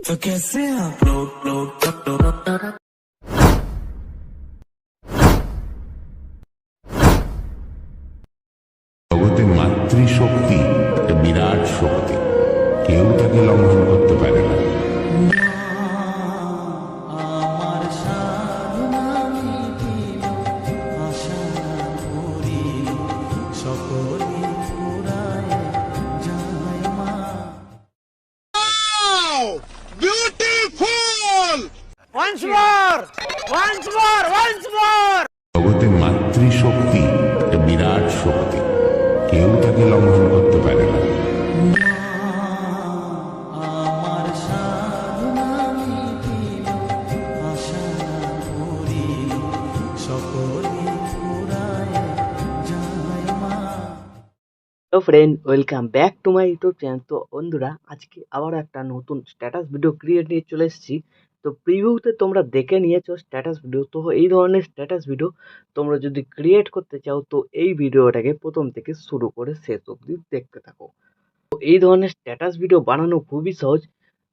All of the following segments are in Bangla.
तो कैसे आप लोग জগতে মাতৃ শক্তি একটা বিরাট শক্তি, কেউ তাকে লঙ্ঘন করতে পারে না। আমার সাধনা মিটিল, আশা পুরিল, সকলে পুরায় যায় মা। জগতে মাতৃ শক্তি একটা বিরাট শক্তি, কেউ তাকে লঙ্ঘন করতে পারে না। আমার সাধনা মিটিল, আশা পুরিল, সকলে পুরায় যায় মা। Hello friend, welcome back to my YouTube channel. তো বন্ধুরা, আজকে আবার একটা নতুন স্ট্যাটাস ভিডিও ক্রিয়েট নিয়ে চলে এসেছি। তো প্রিভিউতে তোমরা দেখে নিয়েছো স্ট্যাটাস ভিডিও। তো এই ধরনের স্ট্যাটাস ভিডিও তোমরা যদি ক্রিয়েট করতে চাও তো এই ভিডিওটাকে প্রথম থেকে শুরু করে শেষ অবধি দেখতে থাকো। তো এই ধরনের স্ট্যাটাস ভিডিও বানানো খুবই সহজ।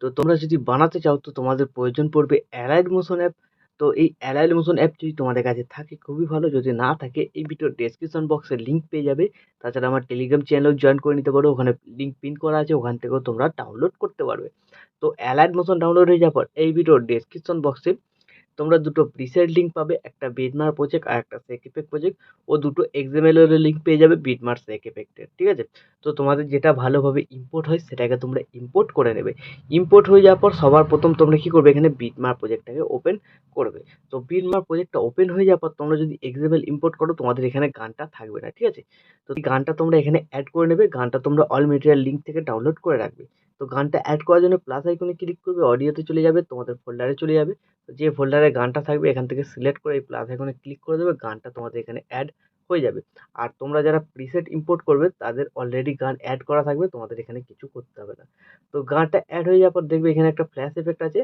তো তোমরা যদি বানাতে চাও তো তোমাদের প্রয়োজন পড়বে অ্যালাইড মোশন অ্যাপ। তো এই অ্যালাইড মোশন অ্যাপ যদি তোমাদের কাছে থাকে খুবই ভালো, যদি না থাকে এই ভিডিওর ডেসক্রিপশন বক্সে লিঙ্ক পেয়ে যাবে। তাছাড়া আমার টেলিগ্রাম চ্যানেলেও জয়েন করে নিতে পারো, ওখানে লিঙ্ক পিন করা আছে, ওখান থেকেও তোমরা ডাউনলোড করতে পারবে। তো অ্যালাইড মোশন ডাউনলোড হয়ে যাওয়ার পর এই ভিডিওর ডেসক্রিপশন বক্সে তোমরা দুটো প্রিসেট লিঙ্ক পাবে, একটা বিটমার প্রজেক্ট আর একটা সেক ইফেক্ট প্রজেক্ট। ও দুটো এক্সএমএল এর লিঙ্ক পেয়ে যাবে বিটমার সেক ইফেক্টের, ঠিক আছে? তো তোমাদের যেটা ভালোভাবে ইম্পোর্ট হয় সেটাকে তোমরা ইম্পোর্ট করে নেবে। ইম্পোর্ট হয়ে যাওয়ার পর সবার প্রথম তোমরা কি করবে, এখানে বিটমার প্রজেক্টটাকে ওপেন করবে। তো বিটমার প্রজেক্টটা ওপেন হয়ে যাওয়ার পর তোমরা যদি এক্সএমএল ইম্পোর্ট করো তোমাদের এখানে গানটা থাকবে না, ঠিক আছে? তো এই গানটা তোমরা এখানে অ্যাড করে নেবে। গানটা তোমরা অল মেটেরিয়াল লিঙ্ক থেকে ডাউনলোড করে রাখবে। তো গানটা অ্যাড করার জন্য প্লাস আইকনে ক্লিক করবে, অডিওতে চলে যাবে, তোমাদের ফোল্ডারে চলে যাবে। যে ফোল্ডারে গানটা থাকবে এখান থেকে সিলেক্ট করে এই প্লাস আইকনে ক্লিক করে দেবে, গানটা তোমাদের এখানে অ্যাড হয়ে যাবে। আর তোমরা যারা প্রিসেট ইম্পোর্ট করবে তাদের অলরেডি গান অ্যাড করা থাকবে, তোমাদের এখানে কিছু করতে হবে না। তো গানটা অ্যাড হয়ে যাওয়ার পর দেখবে এখানে একটা ফ্ল্যাশ এফেক্ট আছে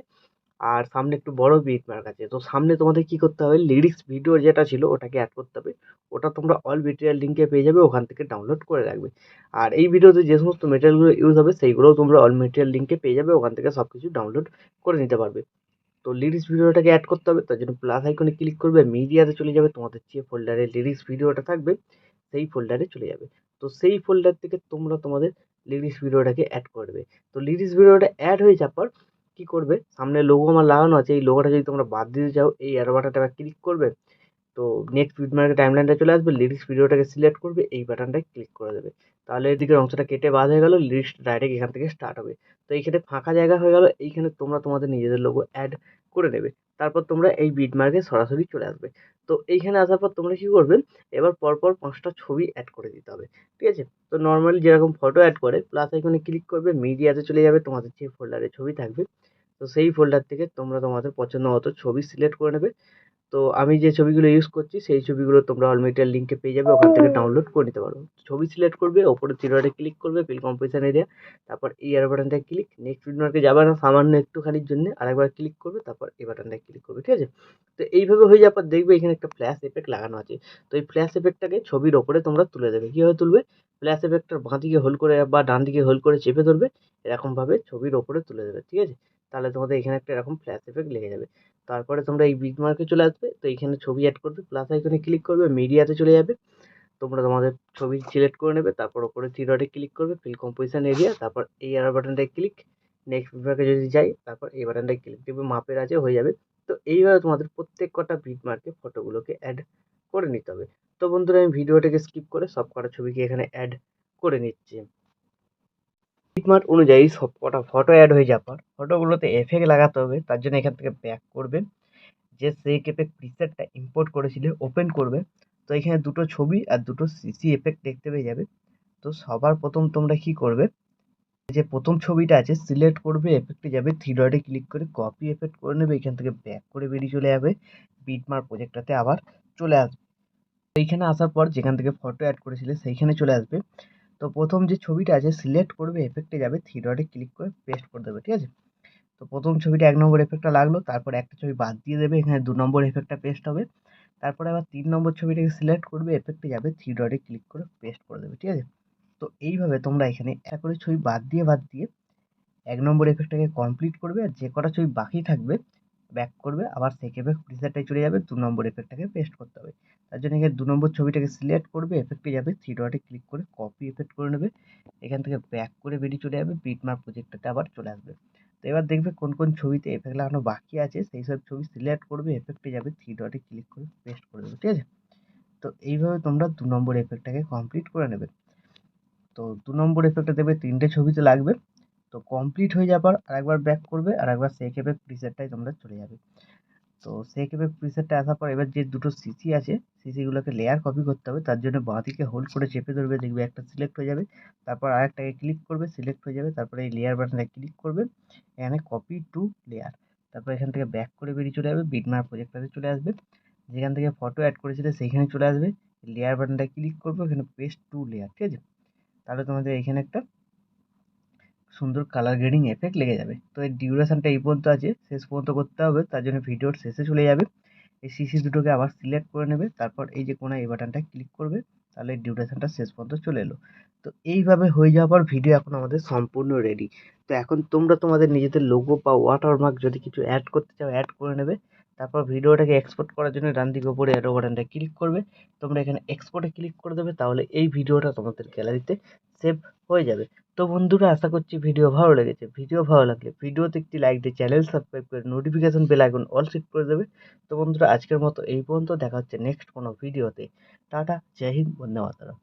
আর সামনে একটু বড় বিট মার্ক আছে। তো সামনে তোমাদের কি করতে হবে, লিরিক্স ভিডিও যেটা ছিল ওটাকে অ্যাড করতে হবে। ওটা তোমরা অল মেটেরিয়াল লিঙ্কে পেয়ে যাবে, ওখান থেকে ডাউনলোড করে রাখবে। আর এই ভিডিওতে যে সমস্ত মেটেরিয়ালগুলো ইউজ হবে সেইগুলোও তোমরা অল মেটেরিয়াল লিঙ্কে পেয়ে যাবে, ওখান থেকে সব কিছু ডাউনলোড করে নিতে পারবে। তো লিরিক্স ভিডিওটাকে অ্যাড করতে হবে, তার জন্য প্লাস আইকনে ক্লিক করবে, মিডিয়াতে চলে যাবে, তোমাদের যে ফোল্ডারে লিরিক্স ভিডিওটা থাকবে সেই ফোল্ডারে চলে যাবে। তো সেই ফোল্ডার থেকে তোমরা তোমাদের লিরিক্স ভিডিওটাকে অ্যাড করবে। তো লিরিক্স ভিডিওটা অ্যাড হয়ে যাওয়ার পর কী করবে, সামনে লোগো আমার লাগানো আছে, এই লোগোটা যদি তোমরা বাদ দিতে চাও এই অ্যারো বাটনটা ক্লিক করবে। তো নেক্সট বিটমার্কের টাইমলাইনটা চলে আসবে, লিরিক্স ভিডিওটাকে সিলেক্ট করবে, এই বাটনটায় ক্লিক করে দেবে। তাহলে এদিকের অংশটা কেটে বাদ হয়ে গেল, লিরিক্স ডাইরেক্ট এখান থেকে স্টার্ট হবে। তো এইখানে ফাঁকা জায়গা হয়ে গেল, এইখানে তোমরা তোমাদের নিজেদের লোগো অ্যাড করে নেবে। তারপর তোমরা এই বিটমার্কে সরাসরি চলে আসবে। তো এইখানে আসার পর তোমরা কী করবে, এবার পরপর 5টা ছবি অ্যাড করে দিতে হবে, ঠিক আছে? তো নর্মালি যেরকম ফটো অ্যাড করে প্লাস আইকনে ক্লিক করবে, মিডিয়াতে চলে যাবে, তোমাদের যে ফোল্ডারে ছবি থাকবে তো সেই ফোল্ডার থেকে তোমরা তোমাদের পছন্দ মতো ছবি সিলেক্ট করে নেবে। তো আমি যে ছবিগুলো ইউজ করছি সেই ছবিগুলো তোমরা অল মেটেরিয়াল লিঙ্কে পেয়ে যাবে, ওখান থেকে ডাউনলোড করে নিতে পারো। ছবি সিলেক্ট করবে, ওপরে থ্রি ক্লিক করবে, ফিল কম্পোজিশন এরিয়া, তারপর এই এরো বাটনটায় ক্লিক, নেক্সট বিটমার্কে যাবে না, সামান্য একটুখানির জন্য আরেকবার ক্লিক করবে, তারপর এই বাটনটায় ক্লিক করবে, ঠিক আছে? তো এইভাবে হয়ে যাওয়ার পর দেখবে এখানে একটা ফ্ল্যাশ এফেক্ট লাগানো আছে। তো এই ফ্ল্যাশ এফেক্টটাকে ছবির ওপরে তোমরা তুলে দেবে। কীভাবে তুলবে, ফ্ল্যাশ এফেক্টটার বাঁ দিকে হোল্ড করে বা ডান দিকে হোল্ড করে চেপে ধরবে, এরকমভাবে ছবির ওপরে তুলে দেবে, ঠিক আছে? তাহলে তোমাদের এখানে একটা এরকম ফ্ল্যাশ এফেক্ট লেগে যাবে। তারপরে তোমরা এই বিটমার্কে চলে আসবে, তো এইখানে ছবি অ্যাড করবে, প্লাস আইকনে ক্লিক করবে, মিডিয়াতে চলে যাবে, তোমরা তোমাদের ছবি সিলেক্ট করে নেবে, তারপর ওপরে থ্রি ডটে ক্লিক করবে, ফিল কম্পোজিশন এরিয়া, তারপর এই অ্যারো বাটনটায় ক্লিক, নেক্সট বিটমার্কে যদি যাই তারপর এই বাটনটায় ক্লিক, দেখবে মাপের আছে, হয়ে যাবে। তো এইভাবে তোমাদের প্রত্যেক কটা বিটমার্কে ফটোগুলোকে অ্যাড করে নিতে হবে। তো বন্ধুরা, আমি ভিডিওটাকে স্কিপ করে সব কটা ছবিকে এখানে অ্যাড করে নিচ্ছি। বিটমার্ক অনুযায়ী সব কটা ফটো অ্যাড হয়ে যাওয়ার পর ফটোগুলোতে এফেক্ট লাগাতে হবে, তার জন্য এখান থেকে ব্যাক করবে, যে সেই এফেক্ট প্রিসেটটা ইম্পোর্ট করেছিলে ওপেন করবে। তো এখানে দুটো ছবি আর দুটো সিসি এফেক্ট দেখতে পেয়ে যাবে। তো সবার প্রথম তোমরা কি করবে, যে প্রথম ছবিটা আছে সিলেক্ট করবে, এফেক্টে যাবে, থ্রি ডটে ক্লিক করে কপি এফেক্ট করে নেবে, এখান থেকে ব্যাক করে বেরিয়ে চলে যাবে, বিটমার্ক প্রজেক্টটাতে আবার চলে আসবে। তো এইখানে আসার পর যেখান থেকে ফটো অ্যাড করেছিলে সেইখানে চলে আসবে। তো প্রথম যে ছবিটা আছে সিলেক্ট করবে, এফেক্টে যাবে, থ্রি ডটে ক্লিক করে পেস্ট করে দেবে, ঠিক আছে? তো প্রথম ছবিটা 1 নম্বর এফেক্টটা লাগলো, তারপর একটা ছবি বাদ দিয়ে দেবে, এখানে 2 নম্বর এফেক্টটা পেস্ট হবে। তারপরে আবার 3 নম্বর ছবিটাকে সিলেক্ট করবে, এফেক্টে যাবে, থ্রি ডটে ক্লিক করে পেস্ট করে দেবে, ঠিক আছে? তো এইভাবে তোমরা এখানে একটা করে ছবি বাদ দিয়ে 1 নম্বর এফেক্টটাকে কমপ্লিট করবে, আর যে কটা ছবি বাকি থাকবে ব্যাক করবে, আবার সেক এফেক্ট প্রিসেটটায় চলে যাবে, 2 নম্বর এফেক্টটাকে পেস্ট করতে হবে। তার জন্য এখানে 2 নম্বর ছবিটাকে সিলেক্ট করবে, এফেক্টে যাবে, 3 ডটে ক্লিক করে কপি এফেক্ট করে নেবে, এখান থেকে ব্যাক করে বেরিয়ে চলে যাবে, বিটম্যাপ প্রজেক্টটাতে আবার চলে আসবে। তো এবার দেখবে কোন কোন ছবিতে এফেক্ট লাগানো বাকি আছে, সেই সব ছবি সিলেক্ট করবে, এফেক্টে যাবে, 3 ডটে ক্লিক করে পেস্ট করে দেবে, ঠিক আছে? তো এইভাবে তোমরা 2 নম্বর এফেক্টটাকে কমপ্লিট করে নেবে। তো 2 নম্বর এফেক্টটা দেবে 3টে ছবিতে লাগবে। তো কমপ্লিট হয়ে যাবার আরেকবার ব্যাক করবে, আর একবার সেক এফেক্ট প্রিসেটটায় তোমরা চলে যাবে। তো সেক এফেক্ট প্রিসেটটা আসার পর এবার যে দুটো সিসি আছে, সিসিগুলোকে লেয়ার কপি করতে হবে। তার জন্য বাঁদিকে হোল্ড করে চেপে ধরবে, দেখবে একটা সিলেক্ট হয়ে যাবে, তারপর আরেকটাকে ক্লিক করবে, সিলেক্ট হয়ে যাবে, তারপরে এই লেয়ার বাটনে ক্লিক করবে, এখানে কপি টু লেয়ার, তারপর এখান থেকে ব্যাক করে বেরিয়ে চলে যাবে, বিটম্যাপ প্রজেক্টটাতে চলে আসবে, যেখান থেকে ফটো অ্যাড করেছিলে সেইখানে চলে আসবে, লেয়ার বাটনটা ক্লিক করবে, এখানে পেস্ট টু লেয়ার, ঠিক আছে? তাহলে তোমাদের এখানে একটা সুন্দর কালার গ্রেডিং এফেক্ট লেগে যাবে। তো এর ডিউরেশনটা এই পর্যন্ত আছে, শেষ পর্যন্ত করতে হবে, তার জন্য ভিডিওর শেষে চলে যাবে, এই সিসি দুটোকে আবার সিলেক্ট করে নেবে, তারপর এই যে কোণা এই বাটনটা ক্লিক করবে, তাহলে ডিউরেশনটা শেষ পর্যন্ত চলে এলো। তো এইভাবে হয়ে যাওয়ার পর ভিডিও এখন আমাদের সম্পূর্ণ রেডি। তো এখন তোমরা তোমাদের নিজেদের লোগো বা ওয়াটারমার্ক যদি কিছু অ্যাড করতে চাও অ্যাড করে নেবে, তারপর ভিডিওটাকে এক্সপোর্ট করার জন্য ডান দিকে উপরে অ্যারো বাটনটা ক্লিক করবে, তোমরা এখানে এক্সপোর্টে ক্লিক করে দেবে, তাহলে এই ভিডিওটা তোমাদের গ্যালারিতে সেভ হয়ে যাবে। তো বন্ধুরা, আশা করছি ভিডিও ভালো লেগেছে। ভিডিও ভালো লাগলে ভিডিওতে একটি লাইক দিয়ে চ্যানেল সাবস্ক্রাইব করে notification bell icon all set করে দেবে। তো বন্ধুরা, আজকের মতো এই পর্যন্ত, দেখা হচ্ছে নেক্সট কোনো ভিডিওতে। টাটা, জয় হিন্দ, বন্দে মাতরম।